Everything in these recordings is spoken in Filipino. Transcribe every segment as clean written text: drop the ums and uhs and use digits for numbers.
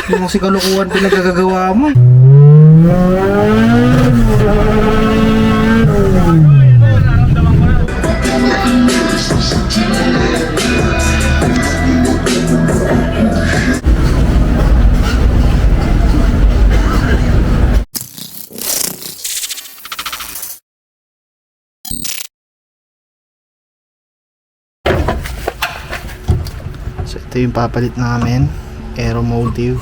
Yung si kalukuhan pinagagagawa mo. So ito yung papalit namin, Aeromotive.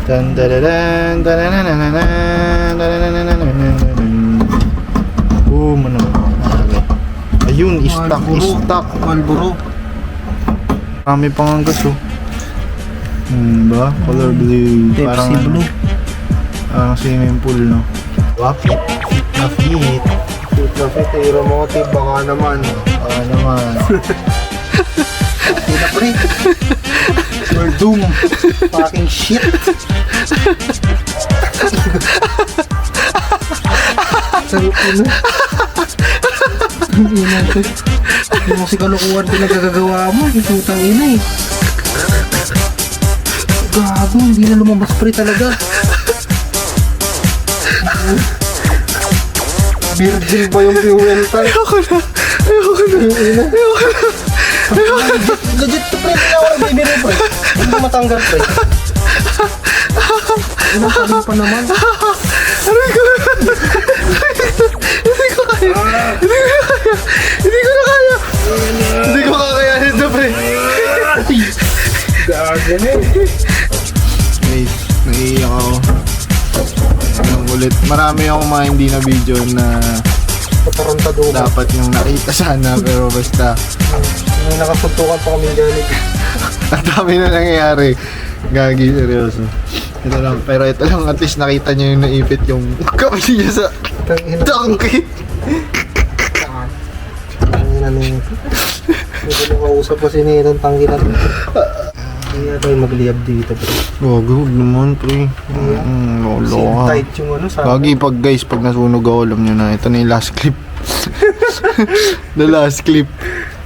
Dan dadadan dananananan dananananan. Boom, ano? Ayun, stock. Marlboro. Marami pang gas oh. Ba? Color blue. Pepsi blue. Parang swimming pool, no? Wapit. Napit. Lafit, Aeromotive, baka naman. Baka naman. Hindi na pre. You're doomed. Fucking shit. Sarap yun. Yung si kalukuhan pinagagagawa mo. Yung putang ina eh. Gago, hindi na lumabas pre talaga. Virgin ba yung fuel tank? Ayoko na. Legit to pre, hindi ako nagbibiro pre. Hindi ko matanggal pre. Ilang paling pa naman. Aray ko! Hindi ko kaya! Hindi ko na kaya! Hindi ko kakayanin ito, pre! Gago na eh. Wait, naiiyak ako. Anong ulit? Marami akong mga hindi na video na Patarantado ko. dapat yung nakita sana, pero basta May nakasuntukan pa kami dyan. ang dami na nangyayari. Gagi, seryoso. Ito lang, pero ito lang at least nakita niyo yung naipit yung kamay niya sa donkey. Tangina na yun. Hindi ko nakausap kasi na itong tanggi na ito. Hindi na tayo magliyab dito bro. Gagi, huwag naman, pre. Kasi Lolo ka. tight yung ano sa Gagi, pag nasunog ako, alam nyo na, ito na yung last clip. The last clip.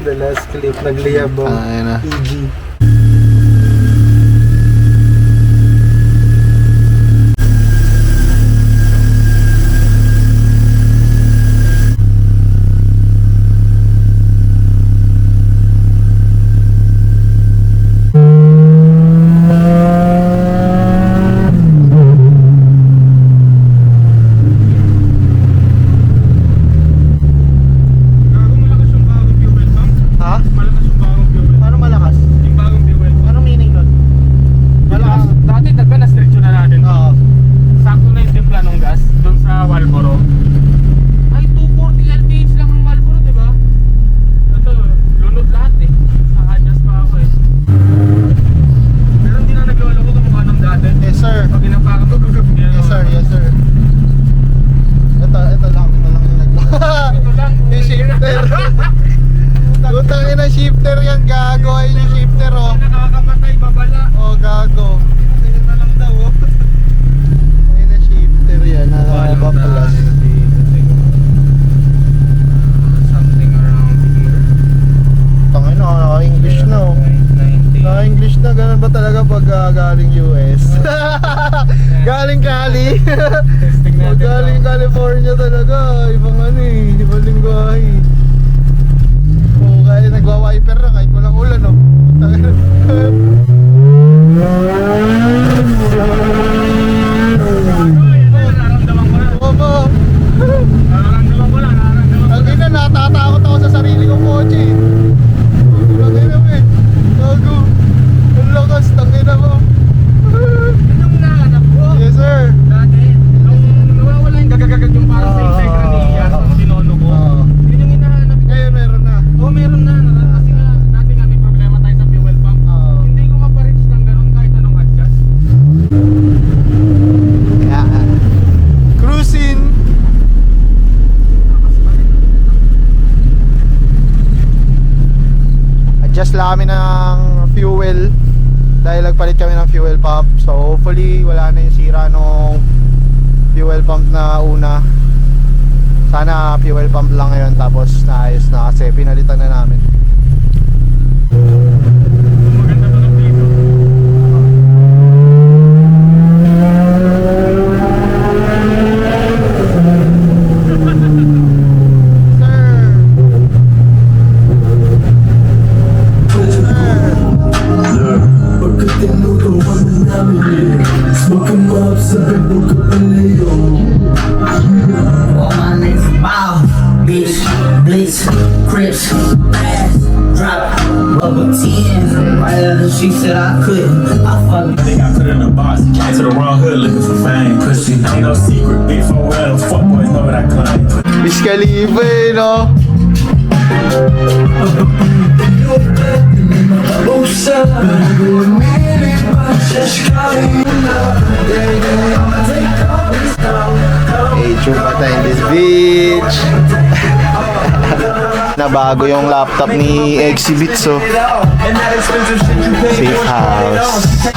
the last clip. Nagliyab ang Ayan na. EG. Shifter yan, gago. Ayun yung shifter, oh. Nakakamatay babala. Oh, gago. Ayun na lang daw oh. Ayun na shifter yan, nakakapaplas. Something around here. Tangin na, naka-English na, oh. Naka-English na, ganun ba talaga pag galing US? Galing Cali. Testing Pag natin. galing California talaga, ibang ano eh, ibang lingwahe. Kaya nagwa-wiper na kahit walang ulan, no? Nararamdaman ko na. Opo. Nararamdaman ko na. Ang ina, natatakot ako sa sarili kong kotse. Ang ina mo eh. Gago. Ang lakas, tangina mo. Yun yung nahanap ko. Yes sir. Dati, nung nawawala yung gagagagag yung parang sa Integra ni Yan, yung sinono ko. Yun yung hinahanap ko. Kaya meron na. Oo, meron na. Kasi nga, dati nga may problema tayo sa fuel pump. Hindi ko maparich ng ganun kahit anong adjust. Cruising. Adjust lang kami ng fuel dahil nagpalit kami ng fuel pump. So hopefully wala na yung sira nung fuel pump na una. Sana fuel pump lang ngayon tapos naayos na kasi pinalitan na namin. Maganda to ng dito. All my niggas bow, bitch, blitz, crips, ass, drop, rubber 10. Right after she said I couldn't, I fucking Think I put it in a box. Came to the wrong hood looking for fame. Pussy, ain't no secret. Big 4L, fuck boys know what I claim. Wiz Khalifa eh, no? Hey, chupata in this bitch. Nabago yung laptop ni Exhibit, so safe house.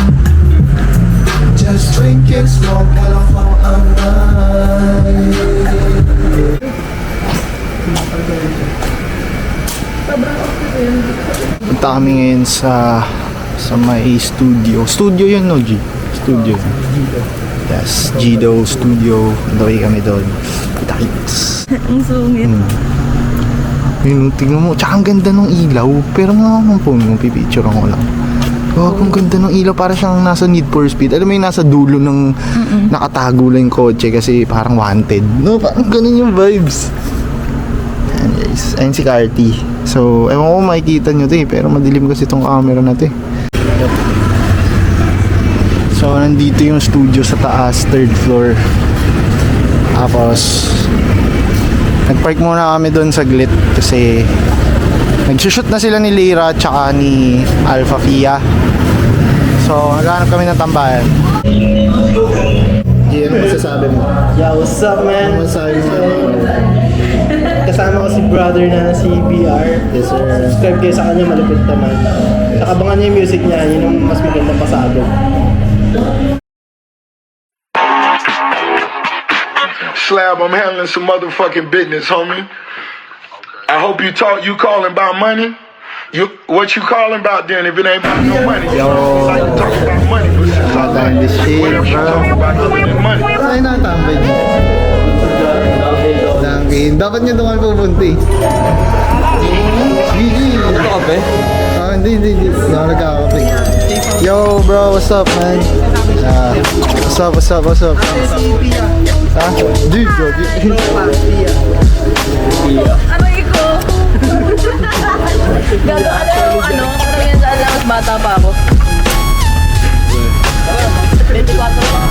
Just drink and smoke while I'm Punta kami ngayon sa may studio. Studio yun, no, G? Studio. Yes, Gido Studio. Doy kami doon. Kita-kits. Ang sungit. Yun, tingnan mo. Tsaka ang ganda ng ilaw. Pero nga ng phone mo, pipicture ko lang. Oh, ang ganda ng ilaw. Para siyang nasa Need for Speed. Alam mo yung nasa dulo ng nakatago lang yung kotse kasi parang wanted. No, parang ganun yung vibes. Ayan guys. Ayan si Carty. So, ewan ko makikita nyo to eh. Pero madilim kasi itong camera na to eh. So, nandito yung studio sa taas, third floor. Tapos, nag-park muna kami doon saglit kasi nagsushoot na sila ni Lyra at saka ni Alpha Fia. So, naghanap kami ng tambayan. Ano masasabi mo? Yo, what's up, man? Ano masasabi mo? Kasama ko si brother na si BR. Yes, sir. Subscribe kayo sa kanya, malupit naman. Saka abangan niyo yung music niya, yun yung mas magandang pasabog. Slab, I'm handling some motherfucking business, homie. I hope you calling about money. What you calling about then if it ain't about no money? Yo. Like you talking about money, but since Wala tayong this shit, what else you bro. talking about other than money? Ay, natambay niyo. Dunkin. Dapat nyo doon pupunta eh. GG. Ito kape? Hindi. Hindi ako nagkakape. Yo, bro, what's up, man? What's up? Ha? Dude, bro. Aray ko! Gago, ano? Parang yan sa alam, mas bata pa ako. 24 lang.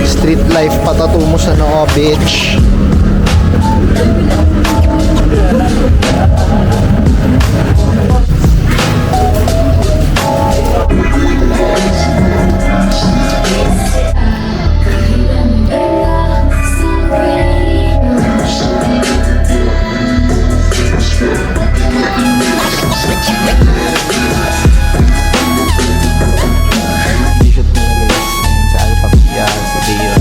Street life patato mo sa noo, bitch. T-shirt nila guys. Ayan, sa Alpha Pia, sa Dira.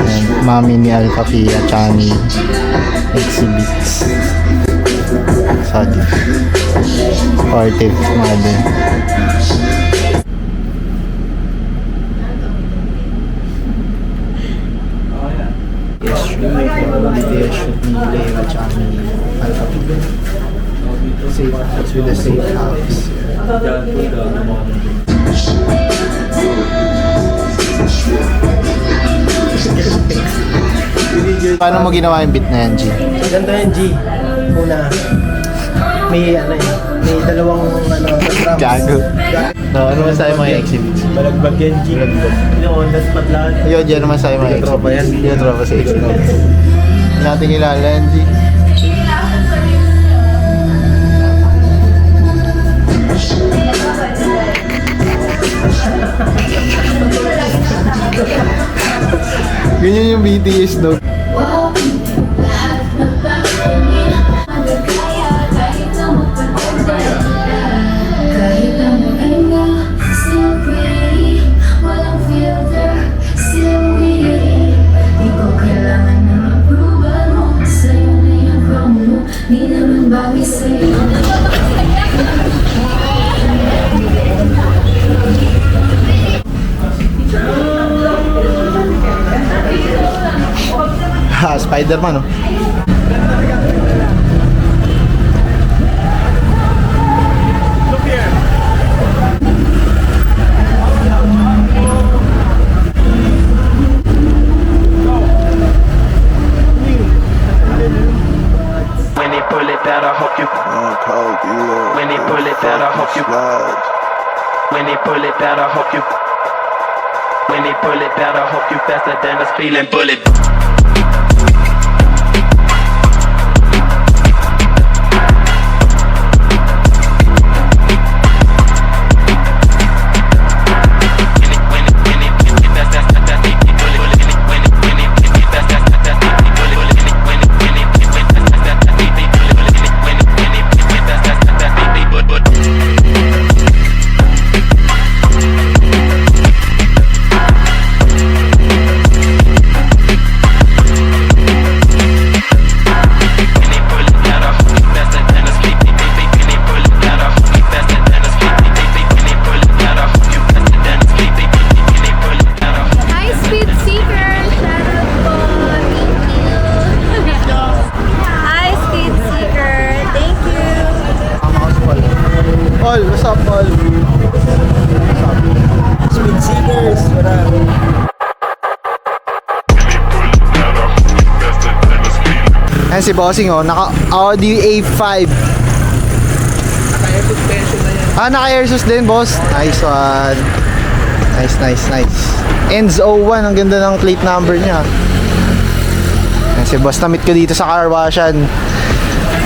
Ayan, mami ni Alpha Pia, tsaka ni Exhibits. Sadi. Supportive, mother. Yes, video shoot ni Leila tsaka ni Alpha Pia. Safe house with a safe house. Paano mo ginawa yung beat na yan, G? Ganda yan, G. Una, may dalawang drums. Gago. No, ano man sa'yo mga exhibits? Balagbag yan, G. Yung on the spot lahat. Yun, dyan naman sa'yo mga Tropa yan. exhibits. Yung tropa sa exhibits. Natin kilala yan, G. Ganyan yung BTS, no? Di naman bagay sa'yo. Ha, Spider-Man, oh. When they pull it out, I hope you. When they pull it out, I hope you. When they pull it out, I hope you. When they pull it out, I hope you faster than a speeding bullet. Hi, Speed Seeker! Shout out po! Thank you! Hi, Speed Seeker! Thank you! Paul, what's up, Paul? Speed Seekers, wala. Ayan si Bossing, oh, naka Audi A5. Naka-air suspension na yan. Ah, naka-air sus din, boss. Nice one. Nice, nice, nice. Ends 01, ang ganda ng plate number niya. Ayan si boss, na-meet ko dito sa car washan.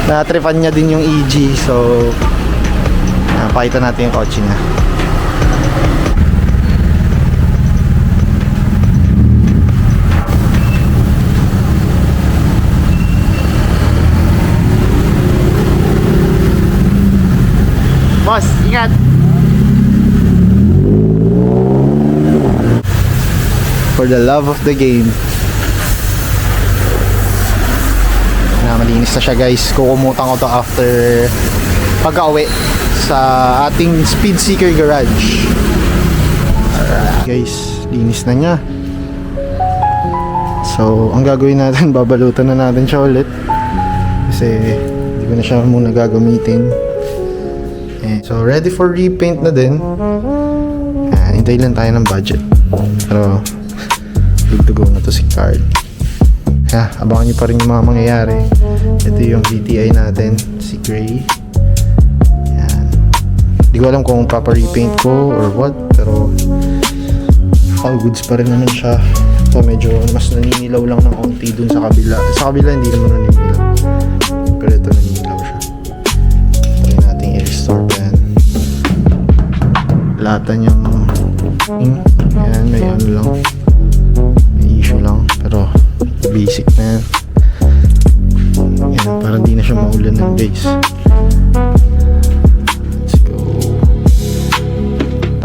Na-tripan niya din yung EG. So, pakita natin yung kotse niya. Boss, ingat! For the love of the game. Na malinis na siya, guys. Kukumutan ko to after pagka-uwi sa ating Speed Seeker garage. Alright, guys, linis na niya. So, ang gagawin natin, babalutan na natin siya ulit. Kasi hindi ko na siya muna gagamitin. So, ready for repaint na din. Hintay lang tayo ng budget. Pero, good to go na to si Card. Abangan nyo pa rin yung mga mangyayari. Ito yung VTI natin, si Gray. Yan. Hindi ko alam kung papa-repaint ko or what. Pero, all goods pa rin naman siya. Ito, medyo mas naninilaw lang ng konti dun sa kabila. Sa kabila, hindi naman naninilaw. Pero ito, naninilaw siya. Try natin i-restore pa yan. Latan yung yan, may ano lang, may issue lang, pero basic na yan. Yan, parang di na siya maulan ng base. Let's go.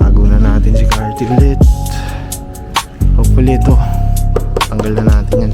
Tago na natin si Carty ulit. Hopefully ito, tanggal na natin yan.